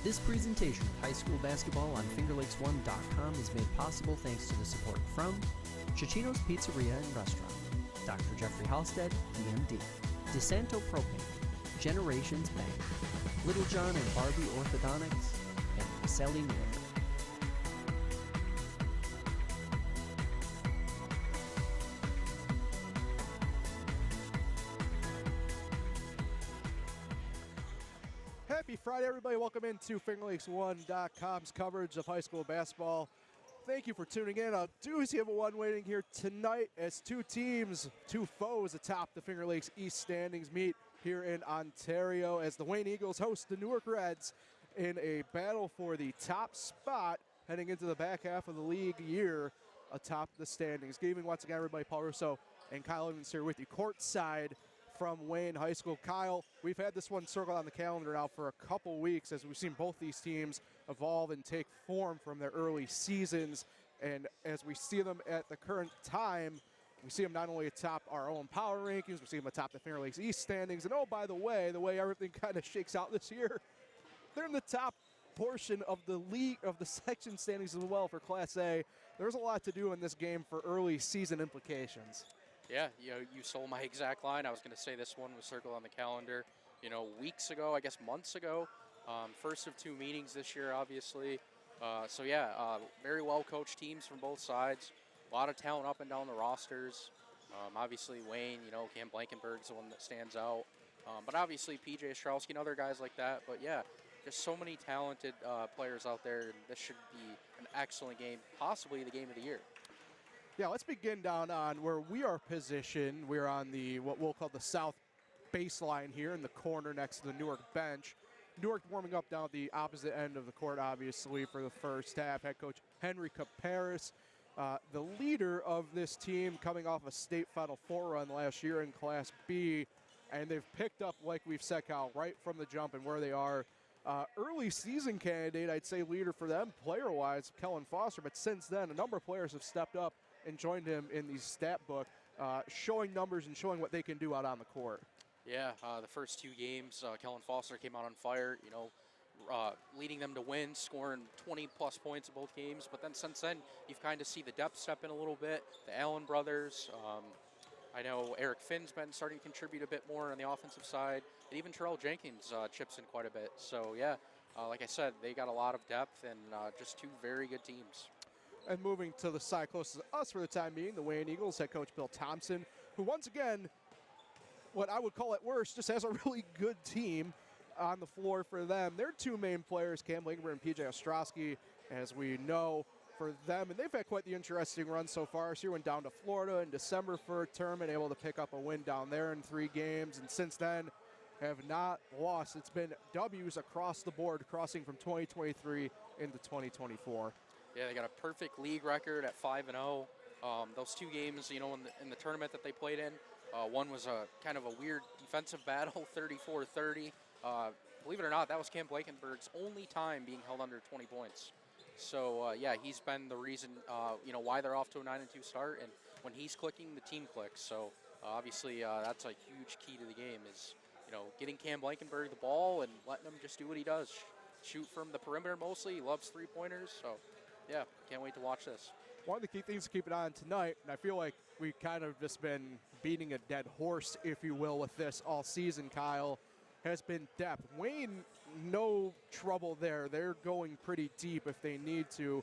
This presentation of high school basketball on FingerLakes1.com is made possible thanks to the support from Cicino's Pizzeria and Restaurant, Dr. Jeffrey Halstead, DMD, DeSanto Propane, Generations Bank, Little John and Barbie Orthodontics, and Sally Newark. Happy Friday, everybody. Welcome into FingerLakes1.com's coverage of high school basketball. Thank you for tuning in. A doozy of a one waiting here tonight as two foes atop the Finger Lakes East standings meet here in Ontario as the Wayne Eagles host the Newark Reds in a battle for the top spot heading into the back half of the league year atop the standings. Good evening once again, everybody. Paul Russo and Kyle Evans here with you courtside from Wayne High School. Kyle, we've had this one circled on the calendar now for a couple weeks as we've seen both these teams evolve and take form from their early seasons. And as we see them at the current time, we see them not only atop our own power rankings, we see them atop the Finger Lakes East standings. And oh, by the way everything kind of shakes out this year, they're in the top portion of the league, of the section standings as well for Class A. There's a lot to do in this game for early season implications. Yeah, you stole my exact line. I was going to say this one was circled on the calendar, weeks ago, I guess months ago. First of two meetings this year, obviously. Very well-coached teams from both sides. A lot of talent up and down the rosters. Obviously, Wayne, Cam Blankenberg's the one that stands out. But obviously, P.J. Ostrowski and other guys like that. But, yeah, just so many talented players out there. And this should be an excellent game, possibly the game of the year. Yeah, let's begin down on where we are positioned. We're on what we'll call the south baseline here in the corner next to the Newark bench. Newark warming up down at the opposite end of the court, obviously, for the first half. Head coach Henry Caparis, the leader of this team, coming off a state Final Four run last year in Class B. And they've picked up, like we've said, Kyle, right from the jump and where they are. Early season candidate, I'd say leader for them, player-wise, Kellen Foster. But since then, a number of players have stepped up and joined him in the stat book, showing numbers and showing what they can do out on the court. Yeah, the first two games, Kellen Foster came out on fire, leading them to win, scoring 20-plus points in both games. But then since then, you've kind of see the depth step in a little bit. The Allen brothers, I know Eric Finn's been starting to contribute a bit more on the offensive side. And even Terrell Jenkins chips in quite a bit. So, yeah, like I said, they got a lot of depth and just two very good teams. And moving to the side closest to us for the time being, the Wayne Eagles head coach Bill Thompson, who once again, what I would call at worst, just has a really good team on the floor for them. Their two main players, Cam Blankenberg and P.J. Ostrowski, as we know, for them. And they've had quite the interesting run so far. So you went down to Florida in December for a tournament, able to pick up a win down there in 3 games. And since then, have not lost. It's been W's across the board, crossing from 2023 into 2024. Yeah, they got a perfect league record at 5-0. Those 2 games, in the tournament that they played in, one was a kind of a weird defensive battle, 34-30. Believe it or not, that was Cam Blankenberg's only time being held under 20 points. So, he's been the reason, why they're off to a 9-2 start. And when he's clicking, the team clicks. So, obviously, that's a huge key to the game is, getting Cam Blankenberg the ball and letting him just do what he does. Shoot from the perimeter mostly. He loves 3-pointers. So, yeah, can't wait to watch this. One of the key things to keep an eye on tonight, and I feel like we've kind of just been beating a dead horse, if you will, with this all season, Kyle, has been depth. Wayne, no trouble there. They're going pretty deep if they need to.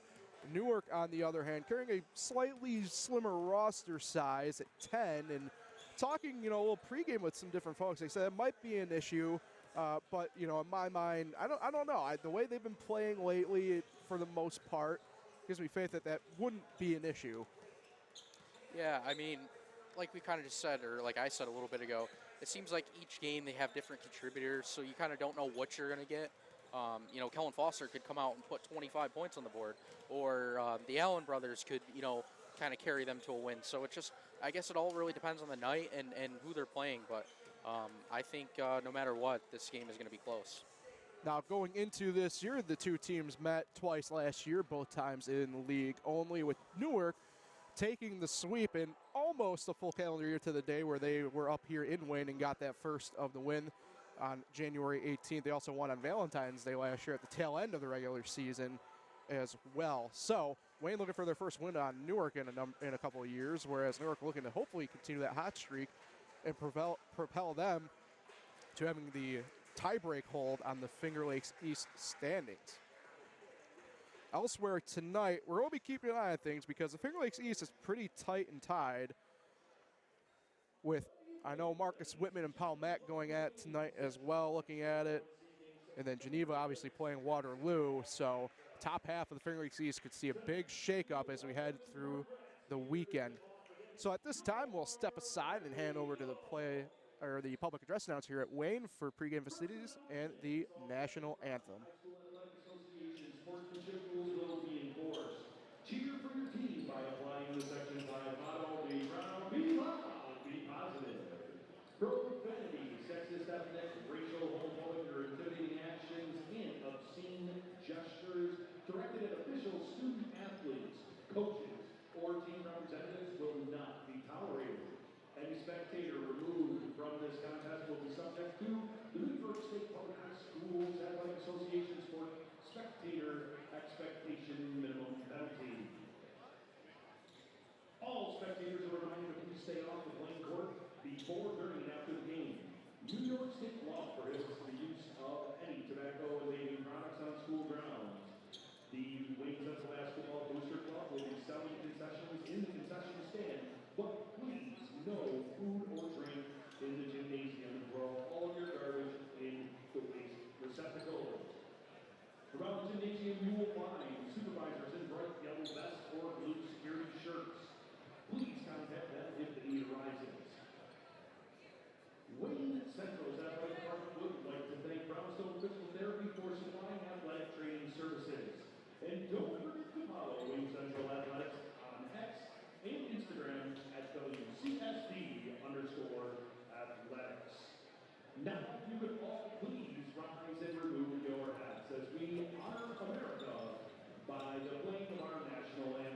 Newark, on the other hand, carrying a slightly slimmer roster size at 10, and talking, a little pregame with some different folks. They said it might be an issue, but, in my mind, I don't know. The way they've been playing lately, for the most part, gives me faith that wouldn't be an issue. Yeah, I mean, like we kind of just said, or like I said a little bit ago, it seems like each game they have different contributors, so you kind of don't know what you're going to get. Kellen Foster could come out and put 25 points on the board, or the Allen brothers could, kind of carry them to a win. So it just, I guess it all really depends on the night and who they're playing, but I think no matter what, this game is going to be close. Now, going into this year, the two teams met twice last year, both times in the league only, with Newark taking the sweep in almost a full calendar year to the day where they were up here in Wayne and got that first of the win on January 18th. They also won on Valentine's Day last year at the tail end of the regular season as well. So Wayne looking for their first win on Newark in a couple of years, whereas Newark looking to hopefully continue that hot streak and propel them to having the tiebreak hold on the Finger Lakes East standings. Elsewhere tonight, we're going to be keeping an eye on things because the Finger Lakes East is pretty tight and tied with, I know, Marcus Whitman and Paul Mack going at it tonight as well, looking at it. And then Geneva obviously playing Waterloo. So top half of the Finger Lakes East could see a big shakeup as we head through the weekend. So at this time, we'll step aside and hand over to the public address announcer here at Wayne for pregame festivities and the national anthem. Sportsmanship rules will be enforced. Cheer for your team by applying the Section 5 motto, be proud, be loud, be positive. Profanity, sexist, ethnic, racial, homophobic, or intimidating actions and obscene gestures directed at officials, student athletes, coaches, or team representatives will not be tolerated. Any spectator removed from this contest will be subject to the New York State Public Schools Athletic Association Sport Spectator Expectation Minimum Penalty. All spectators are reminded to please stay off the playing court before, during, and after the game. New York State law prohibits the use of any tobacco and vaping products on school grounds. The Wayne Central Basketball Booster Club will be selling concessions in the concession stand, but please no food or drink in the gymnasium and throw all of your garbage in the waste receptacle. Around the gymnasium, you will find supervisors in bright yellow vests or blue security shirts. Please contact them if the need arises. Wayne Central's athletic department would like to thank Brownstone Physical Therapy for supplying athletic training services. And don't forget to follow Wayne Central Athletics on X and Instagram at WCSD_athletics. Now, if you would all please rise and remove your hats as we honor America by the playing of our national anthem.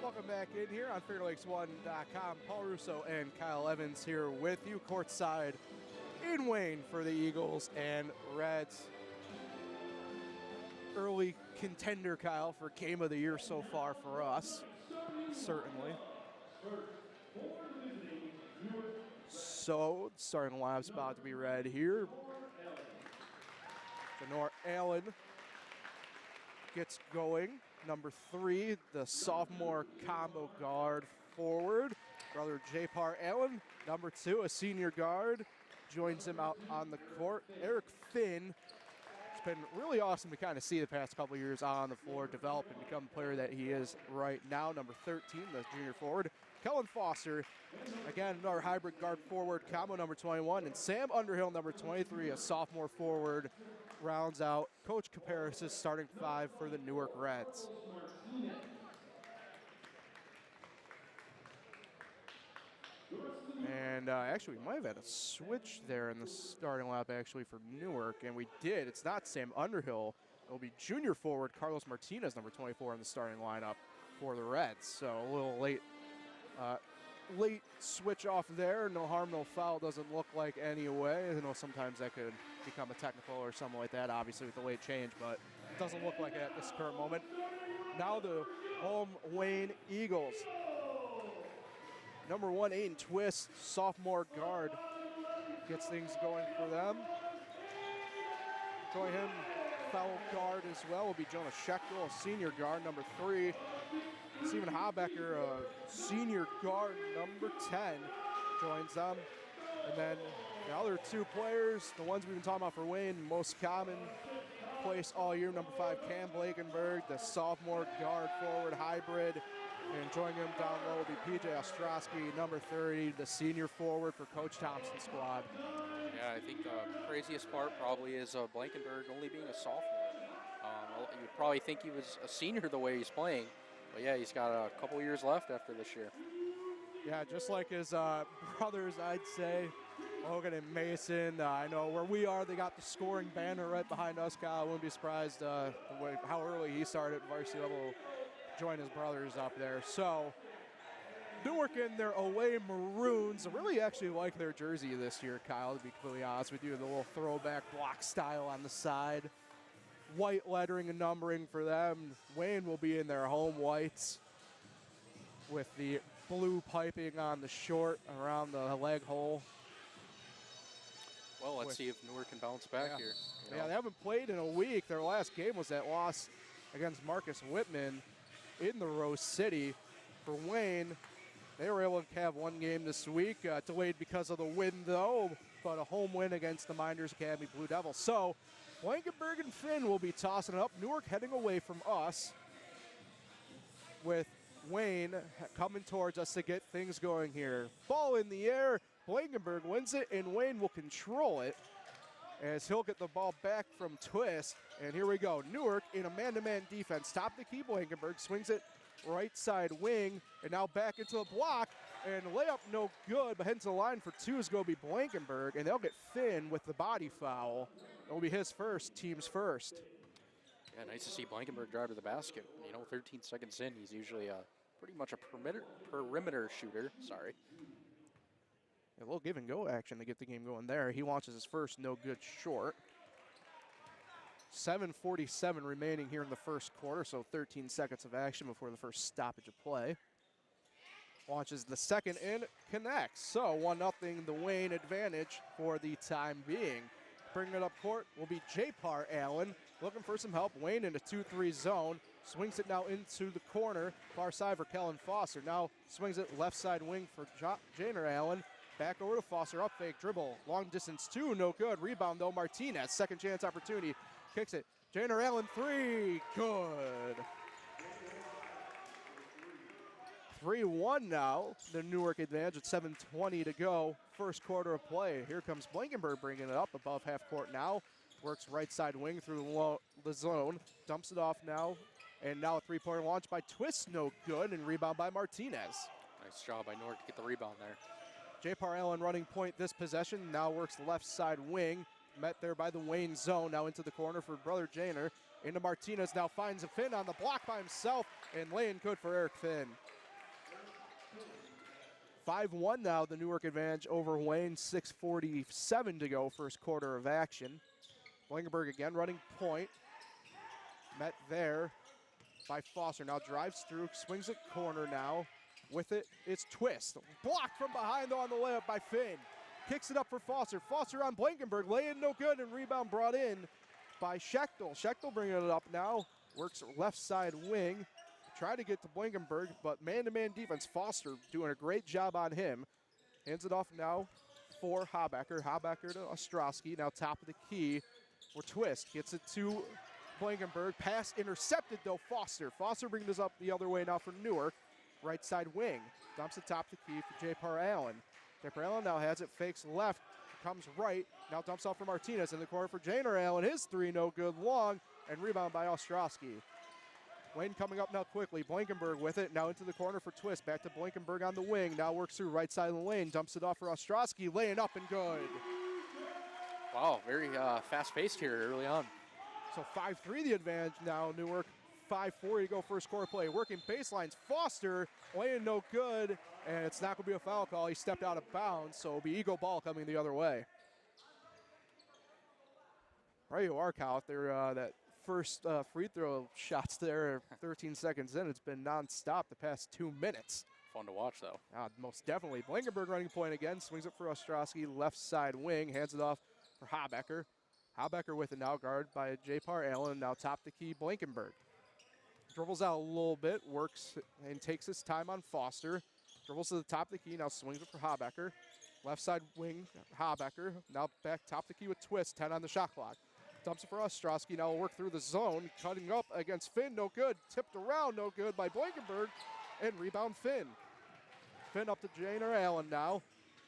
Welcome back in here on FingerLakes1.com. Paul Russo and Kyle Evans here with you courtside in Wayne for the Eagles and Reds. Early contender, Kyle, for game of the year so far for us, certainly. So, starting lineup's about to be read here. Denor Allen gets going. Number 3, the sophomore combo guard forward, brother J-Par Allen. Number 2, a senior guard, joins him out on the court. Eric Finn. It's been really awesome to kind of see the past couple of years on the floor develop and become the player that he is right now. Number 13, the junior forward. Kellen Foster, again, another hybrid guard forward combo, number 21. And Sam Underhill, number 23, a sophomore forward, rounds out Coach Caparis' starting 5 for the Newark Reds. And actually, we might have had a switch there in the starting lineup actually for Newark, and we did. It's not Sam Underhill. It'll be junior forward Carlos Martinez, number 24, in the starting lineup for the Reds. So a little late switch off there. No harm, no foul. Doesn't look like anyway. I know sometimes that could become a technical or something like that, obviously, with the late change, but it doesn't look like it at this current moment. Now the home Wayne Eagles. Number 1, Aiden Twist, sophomore guard, gets things going for them. Join him, fellow guard as well, will be Jonah Schechtel, a senior guard, number 3. Steven Habecker, a senior guard, number 10, joins them. And then the other 2 players, the ones we've been talking about for Wayne, most common place all year, number 5, Cam Blakenberg, the sophomore guard forward hybrid. And joining him down low will be PJ Ostrowski, number 30, the senior forward for Coach Thompson's squad. Yeah, I think the craziest part probably is Blankenberg only being a sophomore. You'd probably think he was a senior the way he's playing. But yeah, he's got a couple years left after this year. Yeah, just like his brothers, I'd say, Logan and Mason. I know where we are, they got the scoring banner right behind us, Kyle. I wouldn't be surprised how early he started at varsity level. Join his brothers up there. So Newark in their away maroons. I really actually like their jersey this year, Kyle, to be completely honest with you. The little throwback block style on the side. White lettering and numbering for them. Wayne will be in their home whites with the blue piping on the short around the leg hole. Well, let's see if Newark can bounce back here. Yeah, they haven't played in a week. Their last game was that loss against Marcus Whitman in the Rose City. For Wayne, they were able to have one game this week, delayed because of the wind though, but a home win against the Minders Academy Blue Devils. So Blankenberg and Finn will be tossing it up. Newark heading away from us with Wayne coming towards us to get things going here. Ball in the air, Blankenberg wins it, and Wayne will control it as he'll get the ball back from Twist. And here we go. Newark in a man-to-man defense. Top the key, Blankenberg swings it right side wing, and now back into the block. And layup no good, but heading to the line for 2 is going to be Blankenberg, and they'll get Finn with the body foul. It will be his first, team's first. Yeah, nice to see Blankenberg drive to the basket. 13 seconds in, he's usually pretty much a perimeter shooter. Sorry. A little give and go action to get the game going there. He launches his first, no good short. 7:47 remaining here in the first quarter, so 13 seconds of action before the first stoppage of play. Launches the second in, connects. So 1-0 the Wayne advantage for the time being. Bringing it up court will be J-Par Allen. Looking for some help. Wayne in a 2-3 zone. Swings it now into the corner. Far side for Kellen Foster. Now swings it left side wing for Janer Allen. Back over to Foster. Up fake dribble. Long distance 2. No good. Rebound though. Martinez. Second chance opportunity. Kicks it. Janer Allen 3. Good. 3-1 now. The Newark advantage at 7:20 to go. First quarter of play. Here comes Blankenberg bringing it up above half court now. Works right side wing through the zone. Dumps it off now. And now a three-pointer launch by Twist. No good. And rebound by Martinez. Nice job by Newark to get the rebound there. J-Par Allen running point this possession. Now works left side wing. Met there by the Wayne zone. Now into the corner for brother Janer. Into Martinez. Now finds a Finn on the block by himself. And laying good for Eric Finn. 5-1 now, the Newark advantage over Wayne. 6:47 to go, first quarter of action. Blankenberg again running point. Met there by Foster. Now drives through, swings it corner now. With it, it's Twist. Blocked from behind though on the layup by Finn. Kicks it up for Foster. Foster on Blankenberg. Lay in no good, and rebound brought in by Schechtel. Schechtel bringing it up now. Works left side wing. Try to get to Blankenberg, but man-to-man defense. Foster doing a great job on him. Hands it off now for Habecker. Habecker to Ostrowski. Now top of the key for Twist. Gets it to Blankenberg. Pass intercepted though. Foster. Foster bringing this up the other way now for Newark. Right side wing. Dumps it top of the key for J-Par Allen. J-Par Allen now has it. Fakes left. Comes right. Now dumps off for Martinez in the corner for Janer Allen. His 3 no good long. And rebound by Ostrowski. Wayne coming up now quickly. Blankenberg with it. Now into the corner for Twist. Back to Blankenberg on the wing. Now works through right side of the lane. Dumps it off for Ostrowski. Laying up and good. Wow, very fast-paced here early on. So 5-3 the advantage now. Newark 5-4 to go first quarter play. Working baselines. Foster laying no good. And it's not going to be a foul call. He stepped out of bounds. So it'll be Eagle ball coming the other way. Right, you are, Kyle. There, that first free throw shots there, 13 seconds in. It's been nonstop the past 2 minutes. Fun to watch, though. Most definitely. Blankenberg running point again. Swings it for Ostrowski. Left side wing. Hands it off for Habecker. Habecker with it now. Guarded by J-Par Allen. Now top the key, Blankenberg. Dribbles out a little bit. Works and takes his time on Foster. Dribbles to the top of the key. Now swings it for Habecker. Left side wing, Habecker. Now back top the key with Twist. 10 on the shot clock. Dumps it for Ostrowski. Now will work through the zone. Cutting up against Finn. No good. Tipped around. No good by Blankenberg. And rebound Finn. Finn up to Janer Allen now.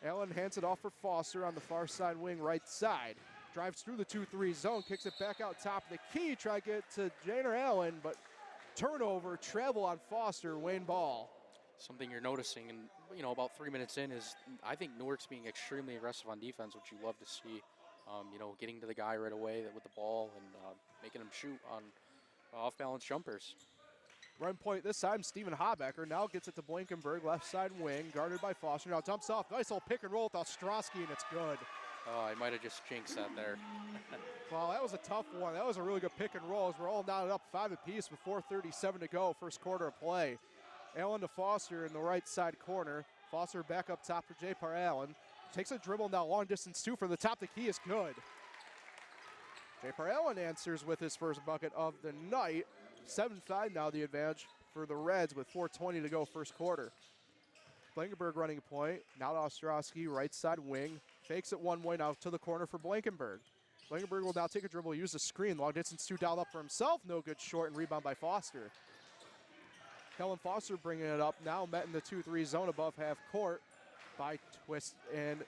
Allen hands it off for Foster on the far side wing right side. Drives through the 2-3 zone. Kicks it back out top of the key. Try to get to Janer Allen, but turnover. Travel on Foster. Wayne ball. Something you're noticing, and about 3 minutes in, is I think Newark's being extremely aggressive on defense, which you love to see. Getting to the guy right away with the ball and making him shoot on off-balance jumpers. Run point this time, Steven Habecker now gets it to Blankenberg, left side wing, guarded by Foster. Now dumps off, nice little pick and roll with Ostrowski, and it's good. I might have just jinxed that there. Well, that was a tough one. That was a really good pick and roll as we're all knotted up 5 apiece with 4:37 to go, first quarter of play. Allen to Foster in the right side corner. Foster back up top for J-Par Allen. Takes a dribble now, long distance two from the top. The key is good. J-Par Allen answers with his first bucket of the night. 7-5 now the advantage for the Reds with 4:20 to go first quarter. Blankenberg running point. Now to Ostrowski, right side wing. Fakes it one way now to the corner for Blankenberg. Blankenberg will now take a dribble, use the screen. Long distance two dialed up for himself. No good short and rebound by Foster. Kellen Foster bringing it up now, met in the 2-3 zone above half court by Twist and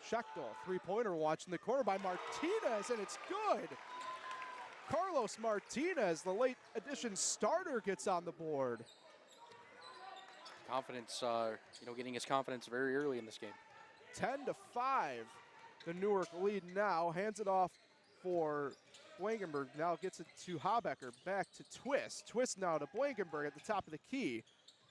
Schechtel. Three-pointer watching the corner by Martinez, and it's good. Carlos Martinez, the late addition starter, gets on the board. Confidence, getting his confidence very early in this game. 10-5, the Newark lead now. Hands it off for Blankenberg. Now gets it to Habecker, back to Twist. Twist now to Blankenberg at the top of the key.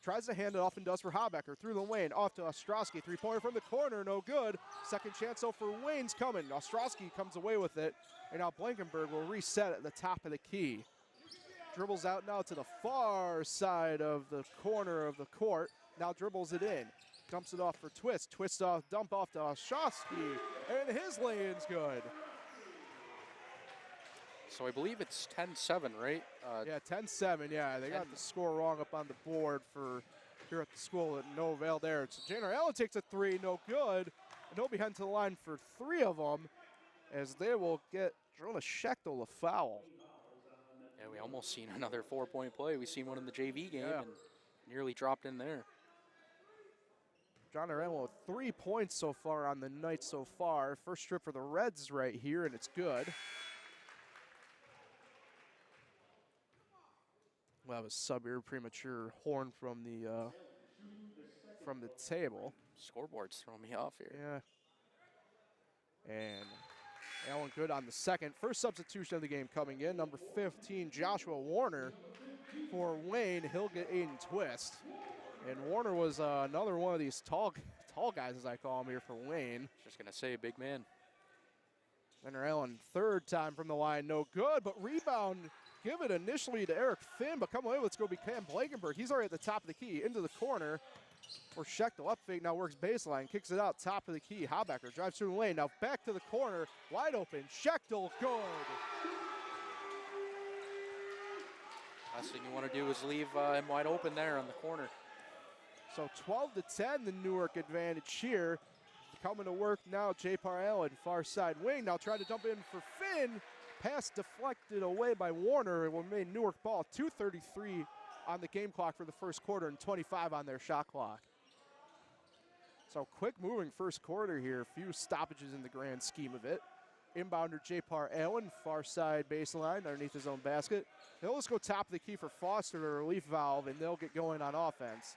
Tries to hand it off and does for Habecker. Through the lane, off to Ostrowski. Three-pointer from the corner, no good. Second chance though for Wayne's coming. Ostrowski comes away with it. And now Blankenberg will reset at the top of the key. Dribbles out now to the far side of the corner of the court. Now dribbles it in. Dumps it off for Twist. Twist off, dump off to Ostrowski. And his lay-in's good. So I believe it's 10-7, right? Yeah, 10-7, yeah. They got the score wrong up on the board for here at the school at no avail there. So Janer Allen takes a three, no good. And he'll be heading to the line for 3 of them as they will get Jonah Schechtel a foul. Yeah, we almost seen another 4-point play. We seen one in the JV game and nearly dropped in there. Janer Allen with 3 points so far on the night so far. First strip for the Reds right here, and it's good. Well, that was sub-ear premature horn from the table. Scoreboard's throwing me off here. Yeah. And Allen good on the second. First substitution of the game coming in. Number 15, Joshua Warner for Wayne. He'll get Aiden Twist. And Warner was another one of these tall guys, as I call him here for Wayne. Just going to say, big man. Janer Allen, third time from the line, no good, but rebound. Give it initially to Eric Finn, but come away, let's go be Cam Blankenberg. He's already at the top of the key, into the corner for Schechtel. Up fake, now works baseline, kicks it out, top of the key. Habecker drives through the lane, now back to the corner, wide open. Schechtel, good. Last thing you want to do is leave him wide open there on the corner. So 12-10, the Newark advantage here. Coming to work now, J-Par Allen, far side wing. Now trying to dump in for Finn. Pass deflected away by Warner. It will remain Newark ball. 2:33 on the game clock for the first quarter and 25 on their shot clock. So quick moving first quarter here. A few stoppages in the grand scheme of it. Inbounder J-Par Allen, far side baseline underneath his own basket. They'll just go top of the key for Foster to relief valve, and they'll get going on offense.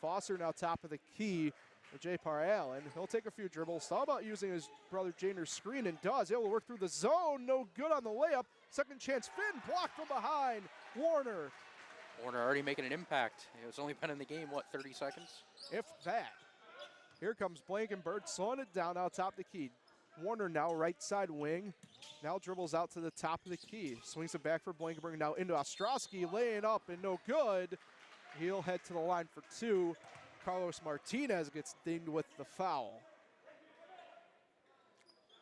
Foster now top of the key with J-Par Allen. He'll take a few dribbles. Thought about using his brother Janer's screen and does. Able to work through the zone. No good on the layup. Second chance, Finn blocked from behind. Warner. Warner already making an impact. It's only been in the game, what, 30 seconds? If that. Here comes Blankenberg slowing it down out top of the key. Warner now right side wing. Now dribbles out to the top of the key. Swings it back for Blankenberg. Now into Ostrowski, laying up and no good. He'll head to the line for two. Carlos Martinez gets dinged with the foul.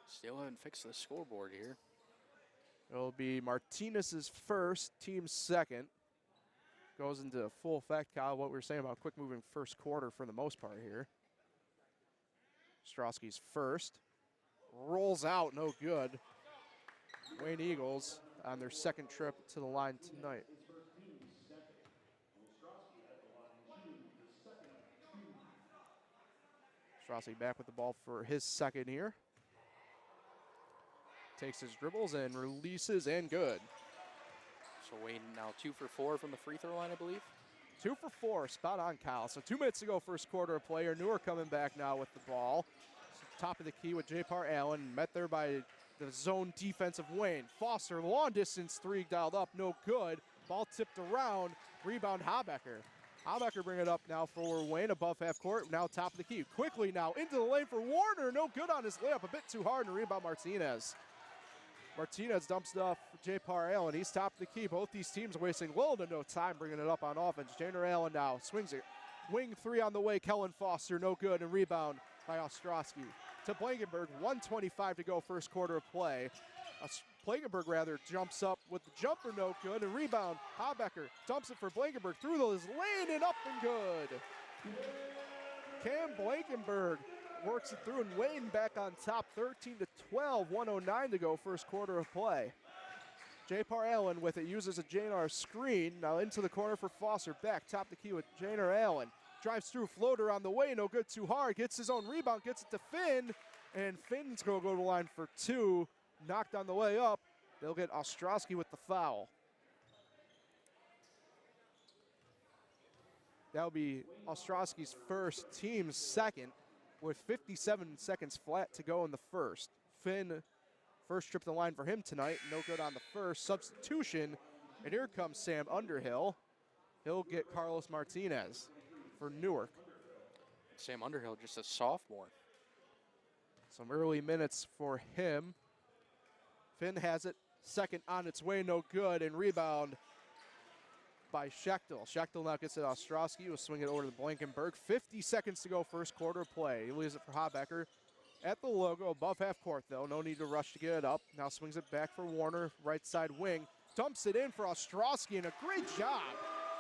Still haven't fixed the scoreboard here. It'll be Martinez's first, team's second. Goes into full effect, Kyle, what we were saying about quick moving first quarter for the most part here. Ostrowski's first. Rolls out, no good. Wayne Eagles on their second trip to the line tonight. Ostrowski back with the ball for his second here. Takes his dribbles and releases and good. So Wayne now 2 for 4 from the free throw line, I believe. 2 for 4, spot on, Kyle. So 2 minutes to go, first quarter of play. Newark coming back now with the ball. Top of the key with J-Par Allen, met there by the zone defensive Wayne. Foster, long distance three dialed up, no good. Ball tipped around, rebound Habecker. Habecker bring it up now for Wayne above half court, now top of the key. Quickly now into the lane for Warner, no good on his layup, a bit too hard, and rebound Martinez. Martinez dumps it off J-Par Allen, he's top of the key. Both these teams wasting little to no time bringing it up on offense. Janer Allen now swings it. Wing three on the way, Kellen Foster, no good, and rebound by Ostrowski. To Blankenberg, 1:25 to go, first quarter of play. Blankenberg rather jumps up with the jumper, no good, and rebound. Habecker dumps it for Blankenberg through his lane and up and good. Cam Blankenberg works it through, and Wayne back on top, 13-12, 1:09 to go, first quarter of play. J-Par Allen with it, uses a Janar screen, now into the corner for Foster, back top the key with Janar Allen. Drives through, floater on the way, no good, too hard. Gets his own rebound, gets it to Finn, and Finn's going to go to the line for two. Knocked on the way up. They'll get Ostrowski with the foul. That'll be Ostrowski's first, team's second, with 57 seconds flat to go in the first. Finn, first trip to the line for him tonight, no good on the first. Substitution, and here comes Sam Underhill. He'll get Carlos Martinez for Newark. Sam Underhill, just a sophomore. Some early minutes for him. Finn has it, second on its way, no good, and rebound by Schechtel. Schechtel now gets it. Ostrowski will swing it over to Blankenberg. 50 seconds to go, first quarter of play. He leaves it for Habecker at the logo, above half court though. No need to rush to get it up. Now swings it back for Warner, right side wing. Dumps it in for Ostrowski, and a great job.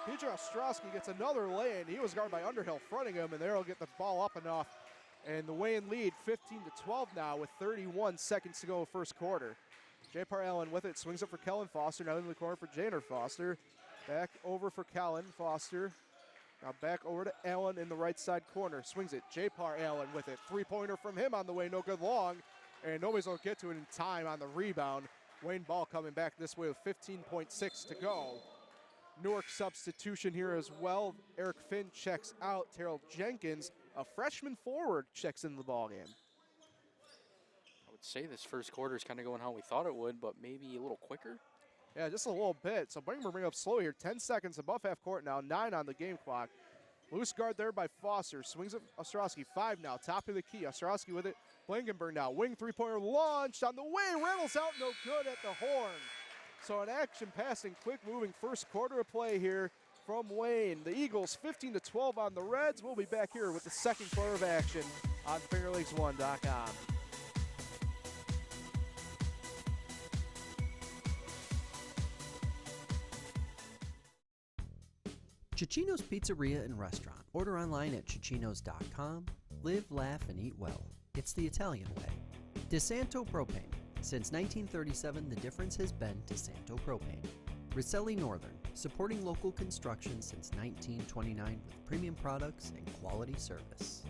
PJ Ostrowski gets another lay-in. He was guarded by Underhill fronting him, and there he'll get the ball up and off. And the Wayne lead 15-12 now with 31 seconds to go first quarter. J-Par Allen with it, swings up for Kellen Foster, now into the corner for Janer Foster. Back over for Kellen Foster. Now back over to Allen in the right side corner. Swings it, J-Par Allen with it. Three-pointer from him on the way, no good long. And nobody's going to get to it in time on the rebound. Wayne Ball coming back this way with 15.6 to go. Newark substitution here as well. Eric Finn checks out. Terrell Jenkins, a freshman forward, checks into the ball game. I would say this first quarter is kind of going how we thought it would, but maybe a little quicker. Yeah, just a little bit. So bring up slow here. 10 seconds above half court now. 9 on the game clock. Loose guard there by Foster. Swings it Ostrowski. 5 now. Top of the key. Ostrowski with it. Blankenberg now. Wing three-pointer launched on the way. Reynolds out. No good at the horn. So an action passing, quick moving first quarter of play here from Wayne. The Eagles 15-12 on the Reds. We'll be back here with the second quarter of action on FingerLakes1.com. Cicino's Pizzeria and Restaurant. Order online at cicinos.com. Live, laugh, and eat well. It's the Italian way. DeSanto Propane. Since 1937, the difference has been DeSanto Propane. Riselli Northern, supporting local construction since 1929 with premium products and quality service.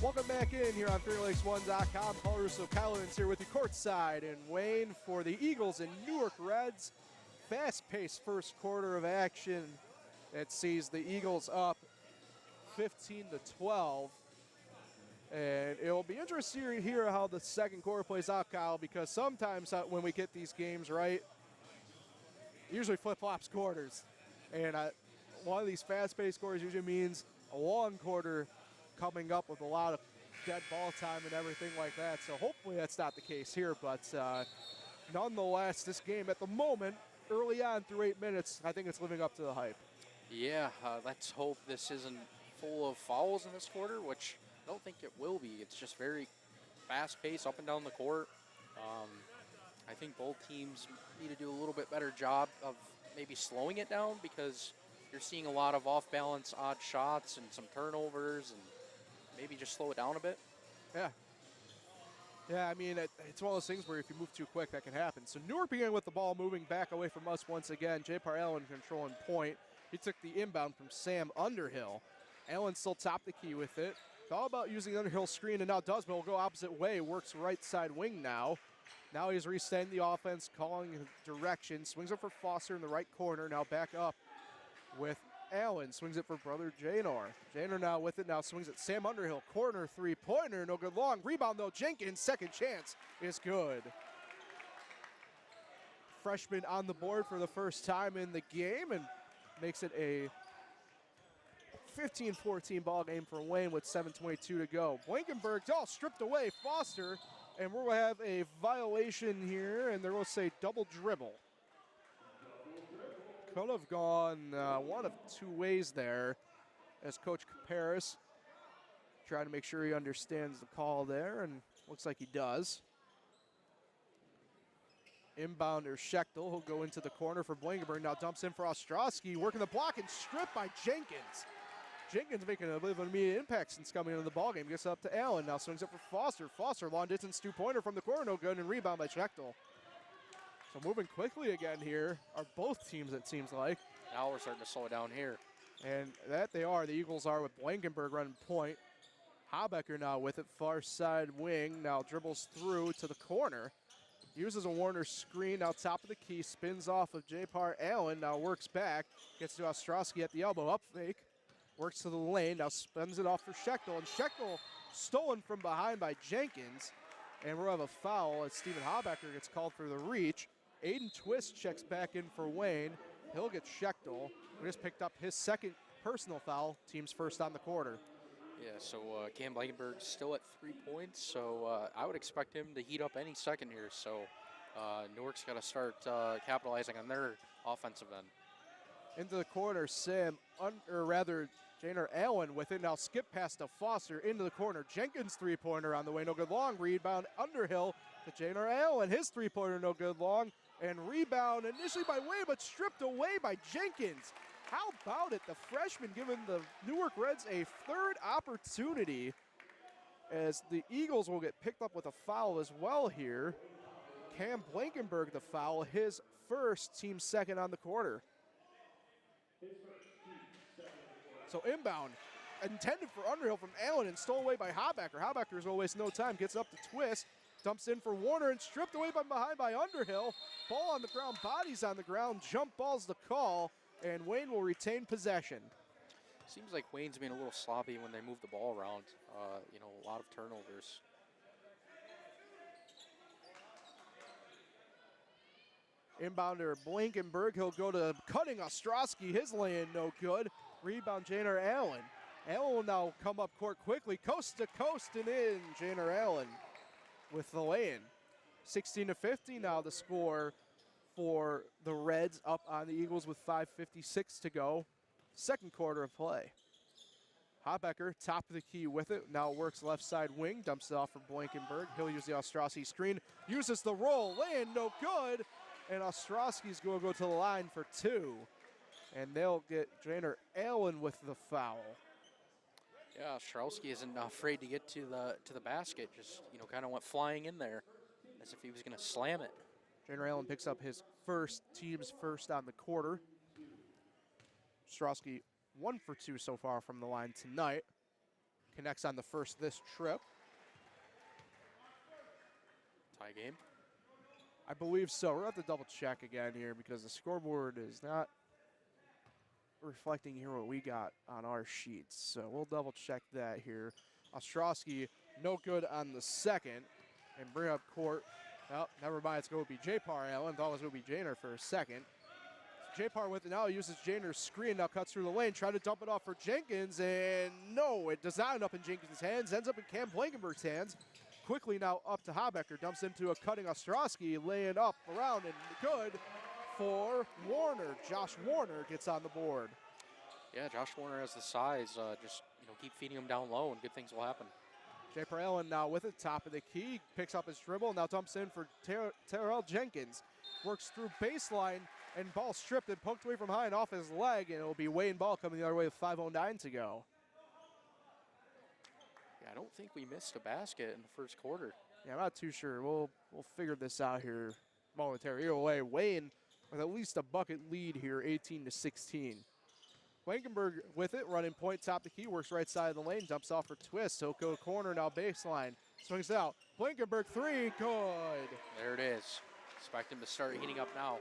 Welcome back in here on FingerLakes1.com. Paul Russo, Kyle Evans here with you courtside in Wayne for the Eagles and Newark Reds. Fast-paced first quarter of action that sees the Eagles up 15-12. And it'll be interesting to hear how the second quarter plays out, Kyle, because sometimes when we get these games right, usually flip-flops quarters. And one of these fast-paced quarters usually means a long quarter coming up with a lot of dead ball time and everything like that. So hopefully that's not the case here. But nonetheless, this game at the moment, early on through 8 minutes, I think it's living up to the hype. Yeah, let's hope this isn't full of fouls in this quarter, which I don't think it will be. It's just very fast-paced up and down the court. I think both teams need to do a little bit better job of maybe slowing it down, because you're seeing a lot of off-balance odd shots and some turnovers, and maybe just slow it down a bit. Yeah. Yeah, I mean, it's one of those things where if you move too quick, that can happen. So Newark began with the ball moving back away from us once again. J.P.R. Allen controlling point. He took the inbound from Sam Underhill. Allen still topped the key with it. It's all about using the Underhill screen, and now does, but will go opposite way. Works right side wing now. Now he's resetting the offense, calling direction. Swings it for Foster in the right corner. Now back up with Allen. Swings it for brother Janor. Janor now with it. Now swings it. Sam Underhill. Corner three-pointer. No good long. Rebound though. Jenkins. Second chance is good. Freshman on the board for the first time in the game and makes it a 15-14 ball game for Wayne with 7:22 to go. Blankenberg's all stripped away. Foster. And we're going to have a violation here, and they're going to say double dribble. Could have gone one of two ways there, as Coach Paris trying to make sure he understands the call there, and looks like he does. Inbounder Schechtel, who'll go into the corner for Blankenberg. Now dumps in for Ostrowski, working the block and stripped by Jenkins. Jenkins making a bit of an immediate impact since coming into the ballgame. Gets up to Allen, now swings up for Foster. Foster, long distance two-pointer from the corner, no good, and rebound by Schechtel. So moving quickly again here are both teams, it seems like. Now we're starting to slow it down here. And that they are. The Eagles are with Blankenberg running point. Habecker now with it, far side wing. Now dribbles through to the corner. Uses a Warner screen, now top of the key. Spins off of J.P.R. Allen, now works back. Gets to Ostrowski at the elbow, up fake. Works to the lane, now spins it off for Schechtel. And Schechtel stolen from behind by Jenkins. And we'll have a foul as Stephen Habecker gets called for the reach. Aiden Twist checks back in for Wayne. He'll get Schechtel, who just picked up his second personal foul, team's first on the quarter. Yeah, so Cam Blankenberg still at 3 points, so I would expect him to heat up any second here. So Newark's got to start capitalizing on their offensive end. Into the corner, Janor Allen with it. Now skip pass to Foster into the corner. Jenkins three-pointer on the way, no good long. Rebound Underhill to Janor Allen. His three-pointer, no good long. And rebound initially by Wayne, but stripped away by Jenkins. How about it? The freshman giving the Newark Reds a third opportunity, as the Eagles will get picked up with a foul as well here. Cam Blankenberg the foul, his first, team second on the quarter. So inbound, intended for Underhill from Allen and stolen away by Habecker. Habecker's going to waste no time, gets up to Twist, dumps in for Warner and stripped away from behind by Underhill. Ball on the ground, bodies on the ground, jump ball's the call, and Wayne will retain possession. Seems like Wayne's being a little sloppy when they move the ball around. A lot of turnovers. Inbounder Blankenberg, he'll go to cutting Ostrowski, his lay-in no good. Rebound Janor Allen. Allen will now come up court quickly, coast to coast and in. Janor Allen with the lay-in. 16-50 now the score for the Reds, up on the Eagles with 5:56 to go. Second quarter of play. Habecker, top of the key with it. Now works left side wing, dumps it off for Blankenberg. He'll use the Ostrowski screen, uses the roll, lay-in no good. And Ostrowski's going to go to the line for two. And they'll get Janor Allen with the foul. Yeah, Ostrowski isn't afraid to get to the basket. Just, kind of went flying in there as if he was going to slam it. Janor Allen picks up his team's first on the quarter. Ostrowski 1 for 2 so far from the line tonight. connects on the first this trip. Tie game. I believe so. We're going to have to double check again here because the scoreboard is not reflecting here what we got on our sheets. So we'll double check that here. Ostrowski, no good on the second. And bring up court. Oh, never mind. It's going to be J-Par Allen. Thought it was going to be Janer for a second. So J-Par with it now. Uses Janer's screen. Now cuts through the lane. Try to dump it off for Jenkins. And no, it does not end up in Jenkins' hands. Ends up in Cam Blankenberg's hands. Quickly now up to Habecker. Dumps into a cutting Ostrowski. Laying up around and good for Warner. Josh Warner gets on the board. Yeah, Josh Warner has the size. Just keep feeding him down low, and good things will happen. J-Par Allen now with it, top of the key, picks up his dribble, now dumps in for Terrell Jenkins. Works through baseline, and ball stripped and poked away from high and off his leg, and it'll be Wayne Ball coming the other way with 5:09 to go. Yeah, I don't think we missed a basket in the first quarter. Yeah, I'm not too sure. We'll figure this out here momentarily. Either way, Wayne with at least a bucket lead here, 18-16. Blankenberg with it, running point, top the key, works right side of the lane, dumps off for Twist. He'll go corner now, baseline. Swings it out. Blankenberg three, good. There it is. Expect him to start heating up now.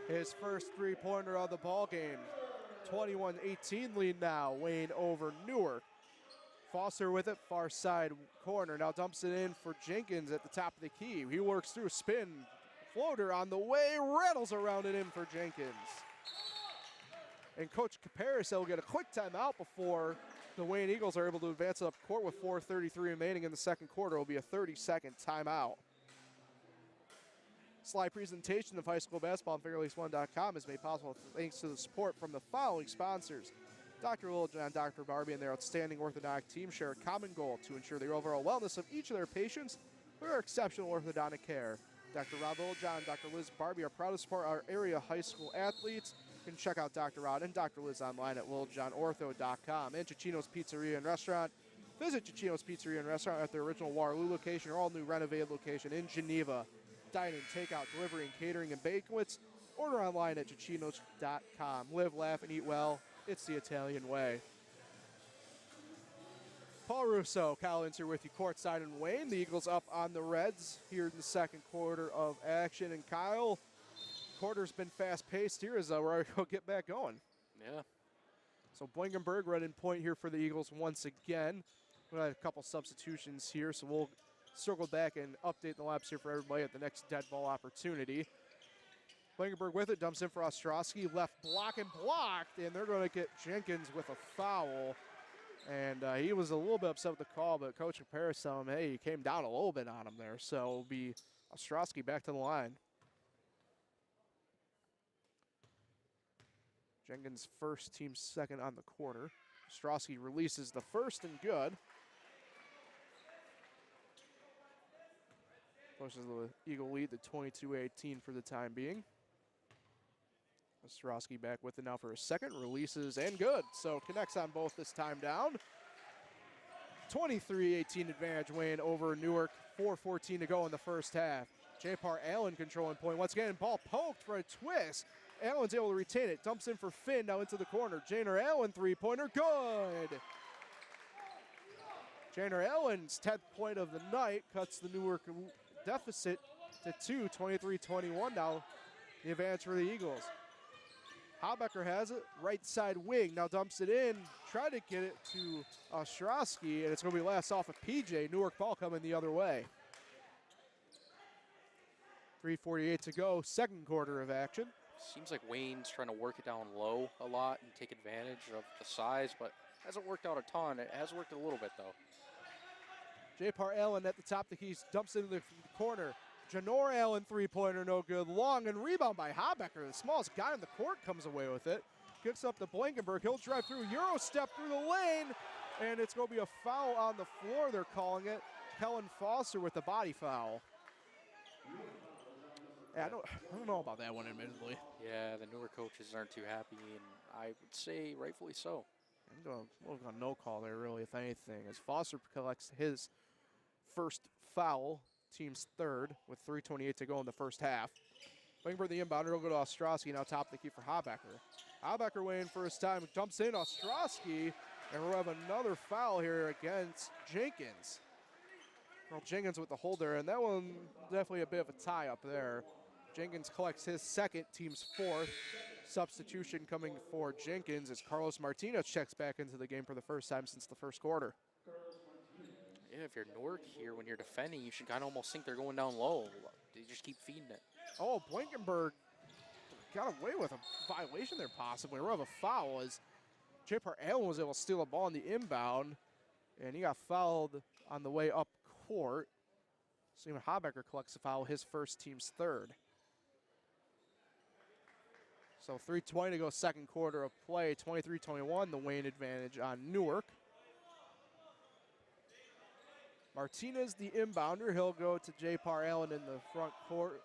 His first three-pointer of the ball game. 21-18 lead now. Wayne over Newark. Foster with it, far side corner. Now dumps it in for Jenkins at the top of the key. He works through, spin, floater on the way, rattles around it in for Jenkins. And Coach Caparis will get a quick timeout before the Wayne Eagles are able to advance up court with 4:33 remaining in the second quarter. It will be a 30-second timeout. Slide presentation of high school basketball on FingerLakes1.com is made possible thanks to the support from the following sponsors. Dr. Littlejohn and Dr. Barbie and their outstanding orthodontic team share a common goal to ensure the overall wellness of each of their patients with our exceptional orthodontic care. Dr. Rob Littlejohn and Dr. Liz Barbie are proud to support our area high school athletes. You can check out Dr. Rod and Dr. Liz online at littlejohnortho.com. And Cicino's Pizzeria and Restaurant. Visit Cicino's Pizzeria and Restaurant at their original Waterloo location or all new renovated location in Geneva. Dining, takeout, delivery, and catering and banquets. Order online at Cicinos.com. Live, laugh, and eat well. It's the Italian way. Paul Russo, Kyle Evans here with you, courtside and Wayne. The Eagles up on the Reds here in the second quarter of action. And Kyle, quarter's been fast-paced here as we're going to get back going. Yeah. So Blankenberg running point here for the Eagles once again. We had a couple substitutions here, so we'll circle back and update the laps here for everybody at the next dead ball opportunity. Blankenberg with it, dumps in for Ostrowski, left block and blocked, and they're going to get Jenkins with a foul. And he was a little bit upset with the call, but Coach Paris told him, hey, he came down a little bit on him there. So it'll be Ostrowski back to the line. Jenkins first, team second on the quarter. Ostrowski releases the first and good. Pushes the Eagle lead to 22-18 for the time being. Ostrowski back with it now for a second. Releases and good. So connects on both this time down. 23-18 advantage Wayne over Newark. 4:14 to go in the first half. J-Par Allen controlling point. Once again, ball poked for a twist. Allen's able to retain it. Dumps in for Finn now into the corner. Janer Allen three-pointer. Good. Janer Allen's 10th point of the night cuts the Newark deficit to 2, 23-21 now. The advantage for the Eagles. Habecker has it, right side wing, now dumps it in, try to get it to Ostrowski, and it's going to be last off of PJ. Newark ball coming the other way. 3:48 to go, second quarter of action. Seems like Wayne's trying to work it down low a lot and take advantage of the size, but hasn't worked out a ton. It has worked a little bit, though. J-Par Allen at the top of the keys, dumps into the corner. Janor Allen three-pointer, no good. Long and rebound by Habecker. The smallest guy in the court comes away with it. Kicks up to Blankenberg. He'll drive through, Euro step through the lane, and it's going to be a foul on the floor, they're calling it. Kellen Foster with the body foul. Yeah, I don't know about that one, admittedly. Yeah, the Newark coaches aren't too happy, and I would say rightfully so. I'm going to no call there, really, if anything, as Foster collects his first foul, team's third, with 3:28 to go in the first half. Blankenberg, the inbounder, will go to Ostrowski, now top of the key for Habecker. Habecker weighing for his time, dumps in, Ostrowski, And we'll have another foul here against Jenkins. Well, Jenkins with the holder, and that one definitely a bit of a tie up there. Jenkins collects his second, team's fourth. Substitution coming for Jenkins as Carlos Martinez checks back into the game for the first time since the first quarter. Yeah, if you're Newark here, when you're defending, you should kind of almost think they're going down low. They just keep feeding it. Oh, Blankenberg got away with a violation there possibly. We'll have a foul as Chipper Allen was able to steal a ball on the inbound, and he got fouled on the way up court. Steven Habecker collects a foul, his first, team's third. So 3:20 to go, second quarter of play, 23-21, the Wayne advantage on Newark. Martinez, the inbounder, he'll go to J-Par Allen in the front court.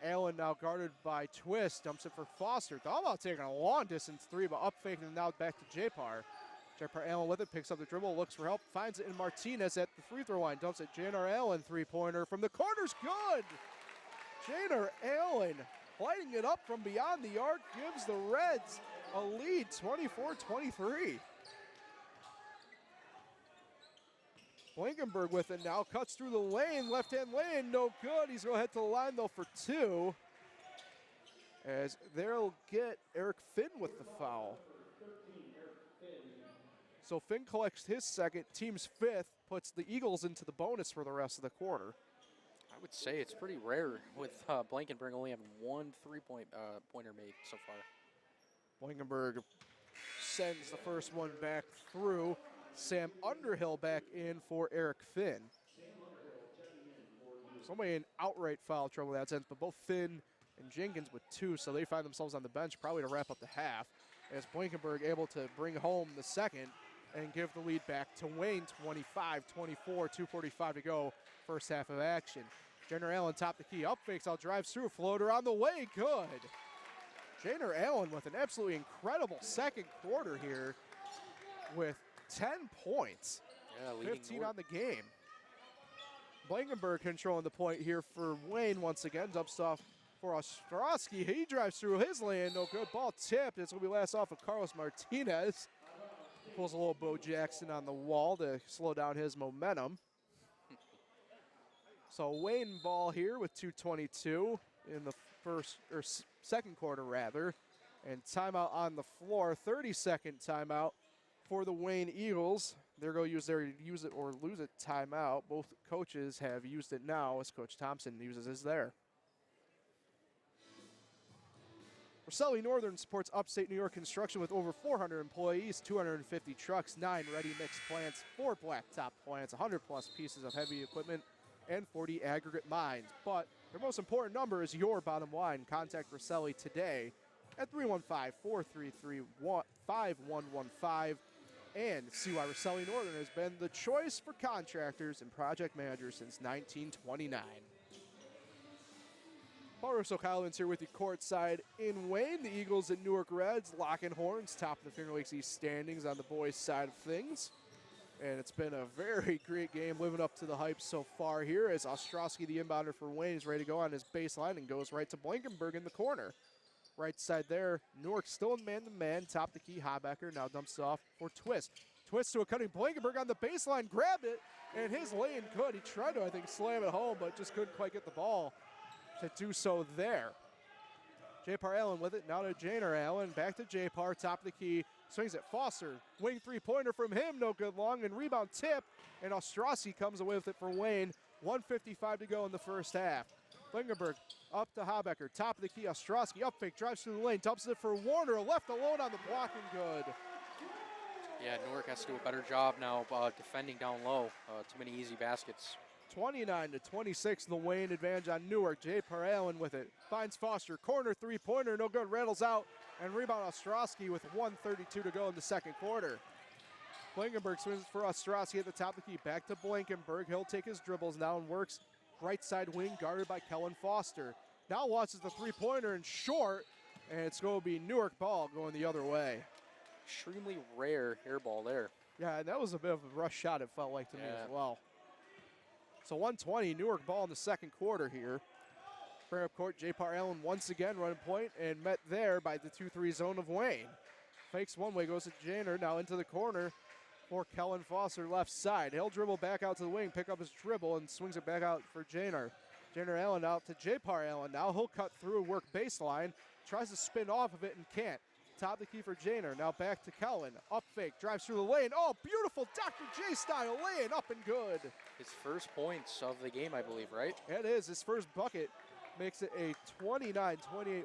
Allen now guarded by Twist, dumps it for Foster. Thought about taking a long distance three, but up faking and now back to J-Par. J-Par Allen with it, picks up the dribble, looks for help, finds it in Martinez at the free throw line, dumps it. J.R. Allen, three-pointer from the corner's good. J.R. Allen lighting it up from beyond the arc, gives the Reds a lead, 24-23. Blankenberg with it now, cuts through the lane, left-hand lane, no good. He's going to head to the line, though, for two. As they'll get Eric Finn with the foul. So Finn collects his second, team's fifth, puts the Eagles into the bonus for the rest of the quarter. I would say it's pretty rare with Blankenberg only having one three-pointer made so far. Blankenberg sends the first one back through. Sam Underhill back in for Eric Finn. Somebody in outright foul trouble in that sense, but both Finn and Jenkins with two, so they find themselves on the bench probably to wrap up the half. As Blankenberg able to bring home the second and give the lead back to Wayne, 25-24, 2:45 to go, first half of action. Jenner Allen top the key, up fakes out, drives through, floater on the way, good. Jenner Allen with an absolutely incredible second quarter here with 10 points, yeah, 15 on the game. Blankenberg controlling the point here for Wayne once again. Dumps off for Ostrowski. He drives through his lane. No good. Ball tipped. It's going to be last off of Carlos Martinez. Pulls a little Bo Jackson on the wall to slow down his momentum. So Wayne ball here with 2:22 in the second quarter rather. And timeout on the floor. 30-second timeout for the Wayne Eagles. They're going to use their use it or lose it timeout. Both coaches have used it now as Coach Thompson uses his there. Rosselli Northern supports upstate New York construction with over 400 employees, 250 trucks, 9 ready-mix plants, 4 blacktop plants, 100-plus pieces of heavy equipment, and 40 aggregate mines. But their most important number is your bottom line. Contact Rosselli today at 315-433-5115 and see why Rosselli Northern has been the choice for contractors and project managers since 1929. Paul Russo, Kyle Evans here with you courtside in Wayne. The Eagles and Newark Reds locking horns, top of the Finger Lakes East standings on the boys' side of things. And it's been a very great game, living up to the hype so far here as Ostrowski, the inbounder for Wayne, is ready to go on his baseline and goes right to Blankenberg in the corner. Right side there, Newark still in man-to-man, top the key, Habecker now dumps it off for Twist. Twist to a cutting Blankenberg on the baseline, grabbed it, and his lane good. He tried to, I think, slam it home, but just couldn't quite get the ball to do so there. J-Par Allen with it, now to Janer Allen, back to J-Par, top of the key, swings at Foster, wing three-pointer from him, no good long, and rebound tip, and Ostrowski comes away with it for Wayne. 1:55 to go in the first half. Blankenberg up to Habecker, top of the key, Ostrowski, up fake, drives through the lane, dumps it for Warner, left alone on the block and good. Yeah, Newark has to do a better job now defending down low. Too many easy baskets. 29-26, the Wayne advantage on Newark. J-Par Allen with it, finds Foster, corner three-pointer, no good, rattles out, and rebound Ostrowski with 1:32 to go in the second quarter. Blankenberg swings for Ostrowski at the top of the key, back to Blankenberg. He'll take his dribbles now and works right side wing, guarded by Kellen Foster. Now launches the three-pointer and short, and it's going to be Newark ball going the other way. Extremely rare air ball there. Yeah, and that was a bit of a rush shot, it felt like to me as well. So 1:20, Newark ball in the second quarter here. Bring up court, J-Par Allen once again running point and met there by the 2-3 zone of Wayne. Fakes one way, goes to Janer, now into the corner for Kellen Foster, left side. He'll dribble back out to the wing, pick up his dribble, and swings it back out for Janer. Janer Allen out to J-Par Allen. Now he'll cut through, work baseline, tries to spin off of it and can't. Top the key for Janer. Now back to Kellen. Up fake, drives through the lane. Oh, beautiful Dr. J style lane, up and good. His first points of the game, I believe, right? It is. His first bucket makes it a 29-28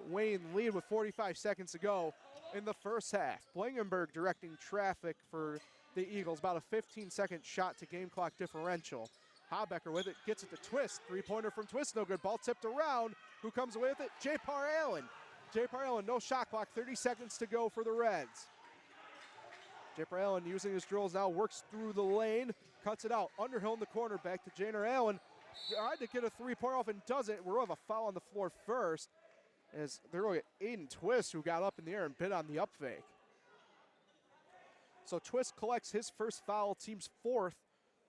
Wayne lead with 45 seconds to go in the first half. Blankenberg directing traffic for the Eagles. About a 15-second shot to game clock differential. Habecker with it, gets it to Twist. Three-pointer from Twist, no good. Ball tipped around. Who comes away with it? J-Par Allen. J-Par Allen, no shot clock, 30 seconds to go for the Reds. J-Par Allen using his drills now, works through the lane, cuts it out. Underhill in the corner, back to Janer Allen. Tried to get a three-pointer off and doesn't. We'll have a foul on the floor first, as they're going to get Aiden Twist, who got up in the air and bit on the up fake. So Twist collects his first foul, team's fourth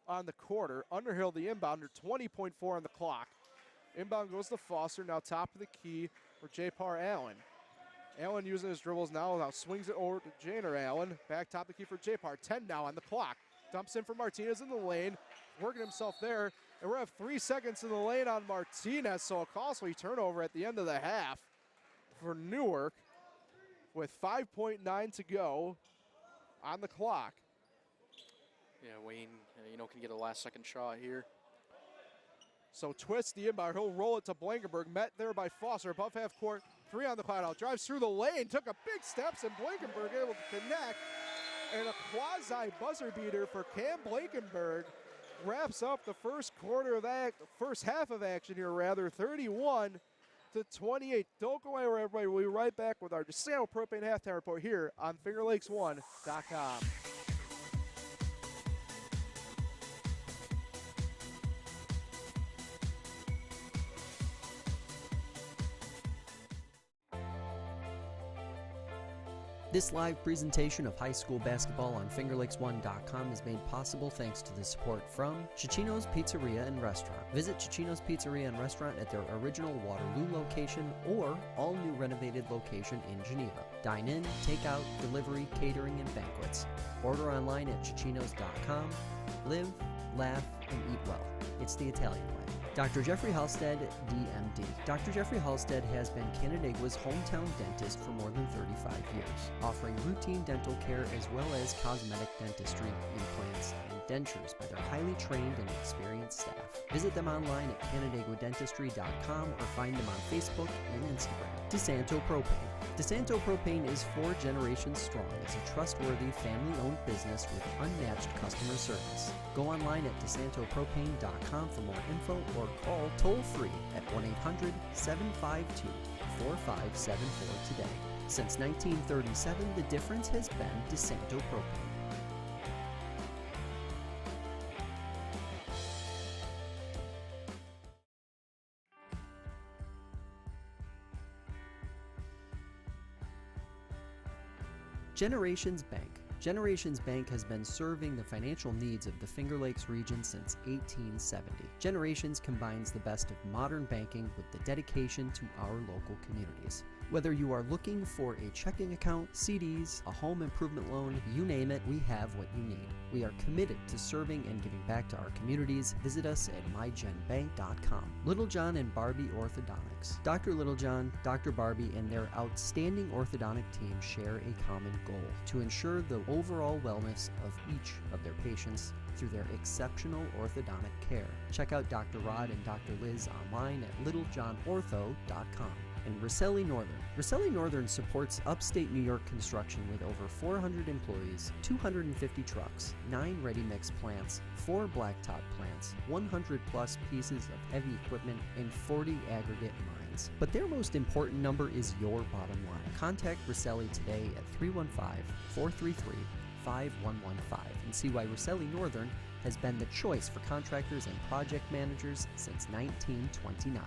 on the quarter. Underhill, the inbounder, 20.4 on the clock. Inbound goes to Foster, now top of the key for J-Par Allen. Allen using his dribbles now swings it over to Janer Allen. Back top of the key for J-Par, 10 now on the clock. Dumps in for Martinez in the lane, working himself there. And we're going to have 3 seconds in the lane on Martinez, so a costly turnover at the end of the half for Newark with 5.9 to go on the clock. Yeah, Wayne, can get a last-second shot here. So Twist the inbound, he'll roll it to Blankenberg, met there by Foster, above half court, 3 on the clock out, drives through the lane, took a big steps, and Blankenberg able to connect. And a quasi buzzer beater for Cam Blankenberg wraps up the first half of action here, 31-28. Don't go anywhere, everybody. We'll be right back with our DeSanto Propane halftime report here on FingerLakes1.com. This live presentation of high school basketball on FingerLakes1.com is made possible thanks to the support from Cicino's Pizzeria and Restaurant. Visit Cicino's Pizzeria and Restaurant at their original Waterloo location or all-new renovated location in Geneva. Dine in, takeout, delivery, catering, and banquets. Order online at Cicinos.com. Live, laugh, and eat well. It's the Italian way. Dr. Jeffrey Halstead, DMD. Dr. Jeffrey Halstead has been Cananegua's hometown dentist for more than 35 years, offering routine dental care as well as cosmetic dentistry, implants, and dentures by their highly trained and experienced staff. Visit them online at CananeguaDentistry.com or find them on Facebook and Instagram. DeSanto Propane. DeSanto Propane is 4 generations strong as a trustworthy, family-owned business with unmatched customer service. Go online at DeSantoPropane.com for more info or call toll-free at 1-800-752-4574 today. Since 1937, the difference has been DeSanto Propane. Generations Bank. Generations Bank has been serving the financial needs of the Finger Lakes region since 1870. Generations combines the best of modern banking with the dedication to our local communities. Whether you are looking for a checking account, CDs, a home improvement loan, you name it, we have what you need. We are committed to serving and giving back to our communities. Visit us at mygenbank.com. Littlejohn and Barbie Orthodontics. Dr. Littlejohn, Dr. Barbie, and their outstanding orthodontic team share a common goal: to ensure the overall wellness of each of their patients through their exceptional orthodontic care. Check out Dr. Rod and Dr. Liz online at littlejohnortho.com. And Rosselli Northern. Rosselli Northern supports upstate New York construction with over 400 employees, 250 trucks, 9 ready-mix plants, 4 blacktop plants, 100 plus pieces of heavy equipment, and 40 aggregate mines. But their most important number is your bottom line. Contact Rosselli today at 315-433-5115 and see why Rosselli Northern has been the choice for contractors and project managers since 1929.